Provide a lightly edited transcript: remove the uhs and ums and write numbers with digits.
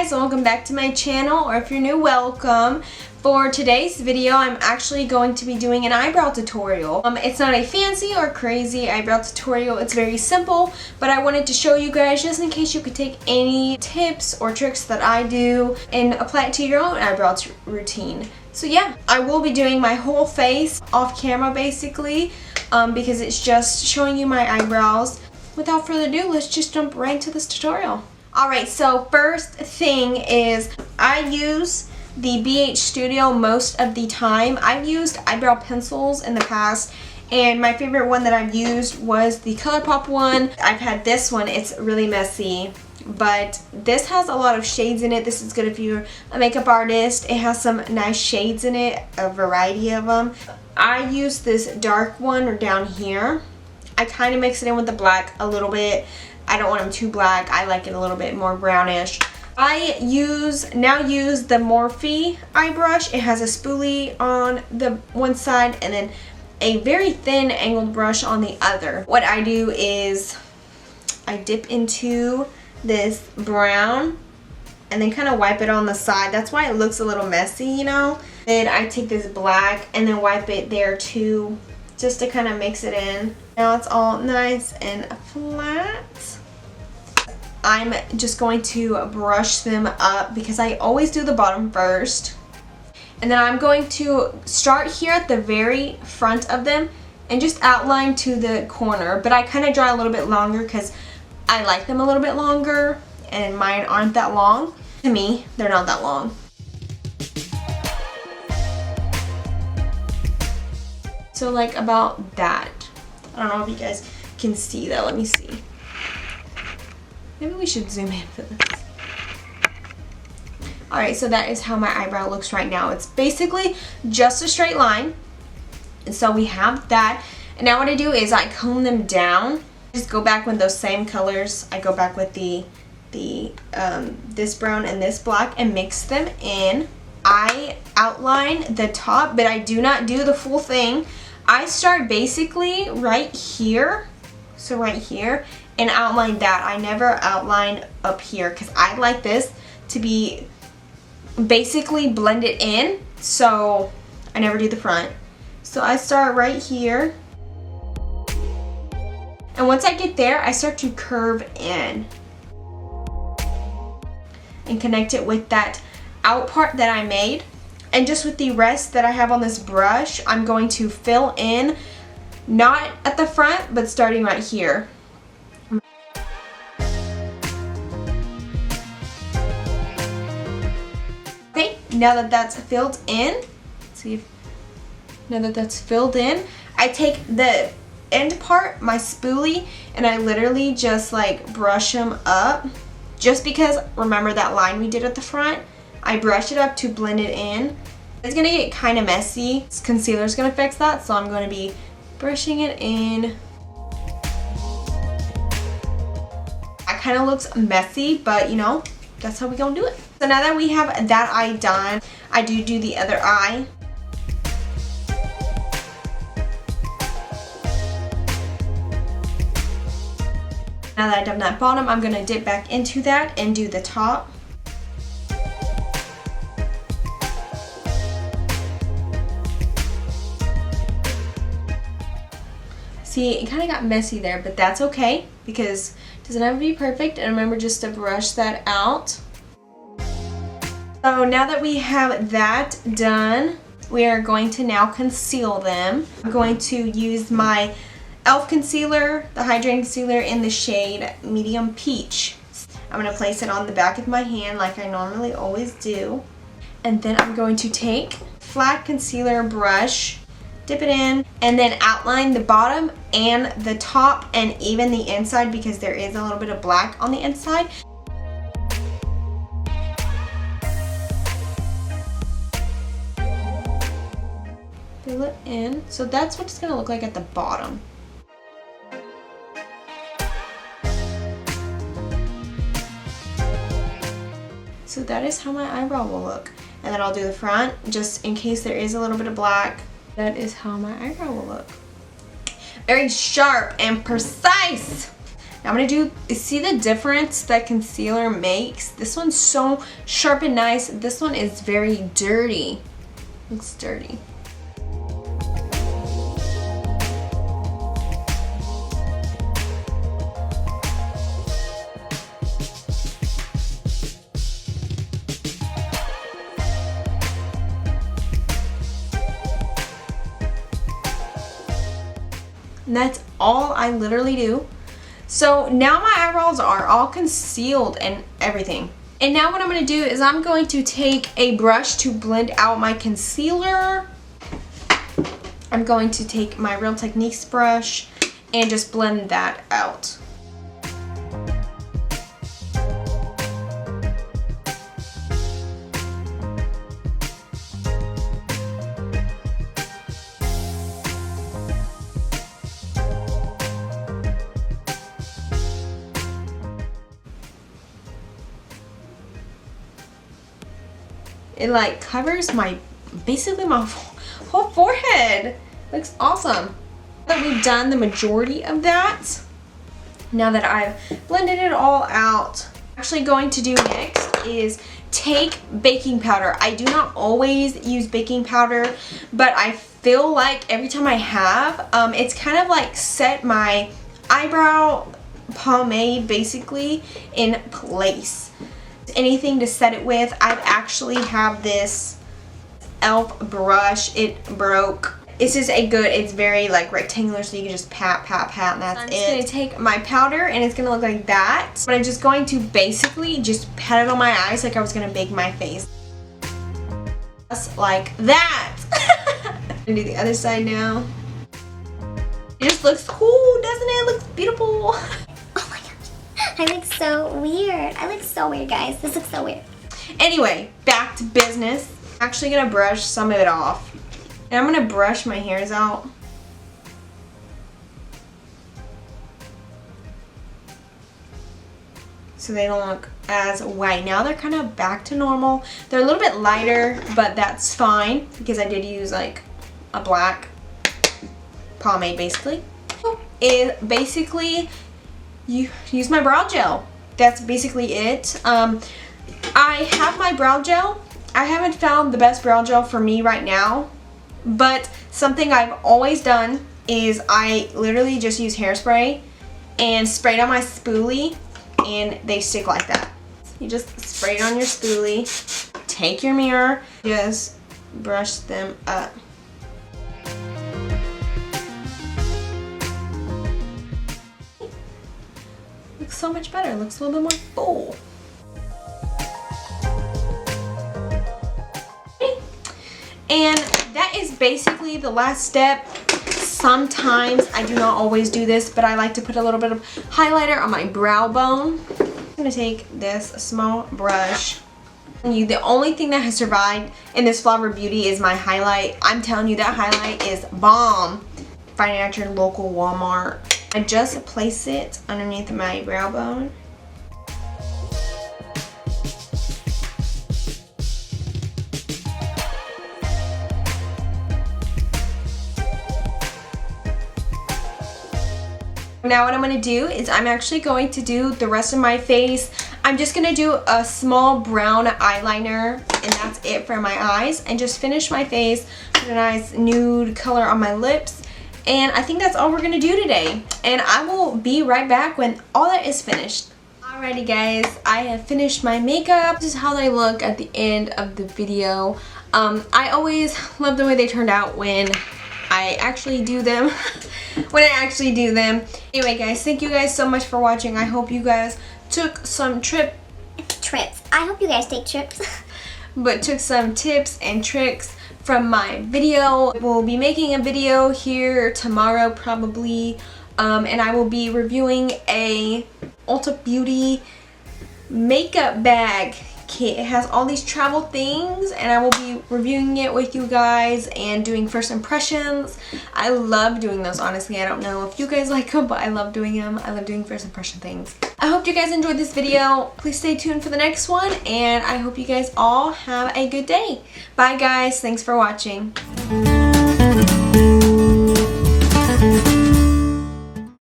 guys, welcome back to my channel, or if you're new, welcome. For today's video, I'm actually going to be doing an eyebrow tutorial. It's not a fancy or crazy eyebrow tutorial, it's very simple, but I wanted to show you guys just in case you could take any tips or tricks that I do and apply it to your own eyebrow routine. So yeah, I will be doing my whole face off camera basically, because it's just showing you my eyebrows. Without further ado, let's just jump right into this tutorial. Alright, so first thing is I use the BH Studio most of the time. I've used eyebrow pencils in the past, and my favorite one that I've used was the ColourPop one. I've had this one, it's really messy, but this has a lot of shades in it. This is good if you're a makeup artist. It has some nice shades in it, a variety of them. I use this dark one down here. I kind of mix it in with the black a little bit. I don't want them too black. I like it a little bit more brownish. I now use the Morphe eye brush. It has a spoolie on the one side and then a very thin angled brush on the other. What I do is I dip into this brown and then kind of wipe it on the side. That's why it looks a little messy, you know. Then I take this black and then wipe it there too, just to kind of mix it in. Now it's all nice and flat. I'm just going to brush them up because I always do the bottom first. And then I'm going to start here at the very front of them and just outline to the corner. But I kind of draw a little bit longer because I like them a little bit longer and mine aren't that long. To me, they're not that long. So like about that. I don't know if you guys can see that. Let me see. Maybe we should zoom in for this. Alright, so that is how my eyebrow looks right now. It's basically just a straight line. And so we have that. And now what I do is I comb them down. Just go back with those same colors. I go back with this brown and this black and mix them in. I outline the top, but I do not do the full thing. I start basically right here, so right here, and outline that. I never outline up here because I like this to be basically blended in, so I never do the front. So I start right here, and once I get there, I start to curve in and connect it with that out part that I made. And just with the rest that I have on this brush, I'm going to fill in, not at the front, but starting right here. Okay, now that that's filled in, now that that's filled in, I take the end part, my spoolie, and I literally just like brush them up. Just because, remember that line we did at the front? I brush it up to blend it in. It's going to get kind of messy. This concealer is going to fix that, so I'm going to be brushing it in. It kind of looks messy, but you know, that's how we're going to do it. So now that we have that eye done, I do the other eye. Now that I've done that bottom, I'm going to dip back into that and do the top. See, it kind of got messy there, but that's okay because it doesn't have to be perfect. And remember just to brush that out. So now that we have that done, we are going to now conceal them. I'm going to use my e.l.f. concealer, the hydrating concealer in the shade Medium Peach. I'm going to place it on the back of my hand like I normally always do. And then I'm going to take flat concealer brush, dip it in, and then outline the bottom and the top and even the inside because there is a little bit of black on the inside. Fill it in. So that's what it's going to look like at the bottom. So that is how my eyebrow will look. And then I'll do the front just in case there is a little bit of black. That is how my eyebrow will look. Very sharp and precise. I'm gonna see the difference that concealer makes? This one's so sharp and nice. This one is very dirty. Looks dirty. And that's all I literally do. So now my eyebrows are all concealed and everything. And now what I'm going to do is I'm going to take a brush to blend out my concealer. I'm going to take my Real Techniques brush and just blend that out. It like covers basically my whole forehead. Looks awesome. Now that we've done the majority of that, now that I've blended it all out, actually going to do next is take baking powder. I do not always use baking powder, but I feel like every time I have, it's kind of like set my eyebrow pomade basically in place. Anything to set it with. I actually have this e.l.f. brush. It broke. This is it's very like rectangular, so you can just pat, pat, pat, and that's it. I'm just going to take my powder, and it's going to look like that. But I'm just going to basically just pat it on my eyes like I was going to bake my face. Just like that. I'm going to do the other side now. It just looks cool, doesn't it? It looks beautiful. I look so weird. I look so weird, guys. This looks so weird. Anyway, back to business. I'm actually going to brush some of it off. And I'm going to brush my hairs out. So they don't look as white. Now they're kind of back to normal. They're a little bit lighter, but that's fine because I did use like a black pomade basically. It basically... you use my brow gel. That's basically it. I have my brow gel. I haven't found the best brow gel for me right now, but something I've always done is I literally just use hairspray and spray it on my spoolie, and they stick like that. You just spray it on your spoolie, take your mirror, just brush them up. Looks so much better. Looks a little bit more full. And that is basically the last step. Sometimes I do not always do this, but I like to put a little bit of highlighter on my brow bone. I'm gonna take this small brush. The only thing that has survived in this Flower Beauty is my highlight. I'm telling you, that highlight is bomb. Find it at your local Walmart. I just place it underneath my brow bone. Now what I'm going to do is I'm actually going to do the rest of my face. I'm just going to do a small brown eyeliner, and that's it for my eyes, and just finish my face, put a nice nude color on my lips. And I think that's all we're going to do today. And I will be right back when all that is finished. Alrighty guys, I have finished my makeup. This is how they look at the end of the video. I always love the way they turned out when I actually do them. Anyway guys, thank you guys so much for watching. I hope you guys took some trips. I hope you guys take trips. But took some tips and tricks from my video. We'll be making a video here tomorrow probably, and I will be reviewing a Ulta Beauty makeup bag kit. It has all these travel things, and I will be reviewing it with you guys and doing first impressions. I love doing those, honestly. I don't know if you guys like them, but I love doing them. I love doing first impression things. I hope you guys enjoyed this video. Please stay tuned for the next one, and I hope you guys all have a good day. Bye guys, thanks for watching.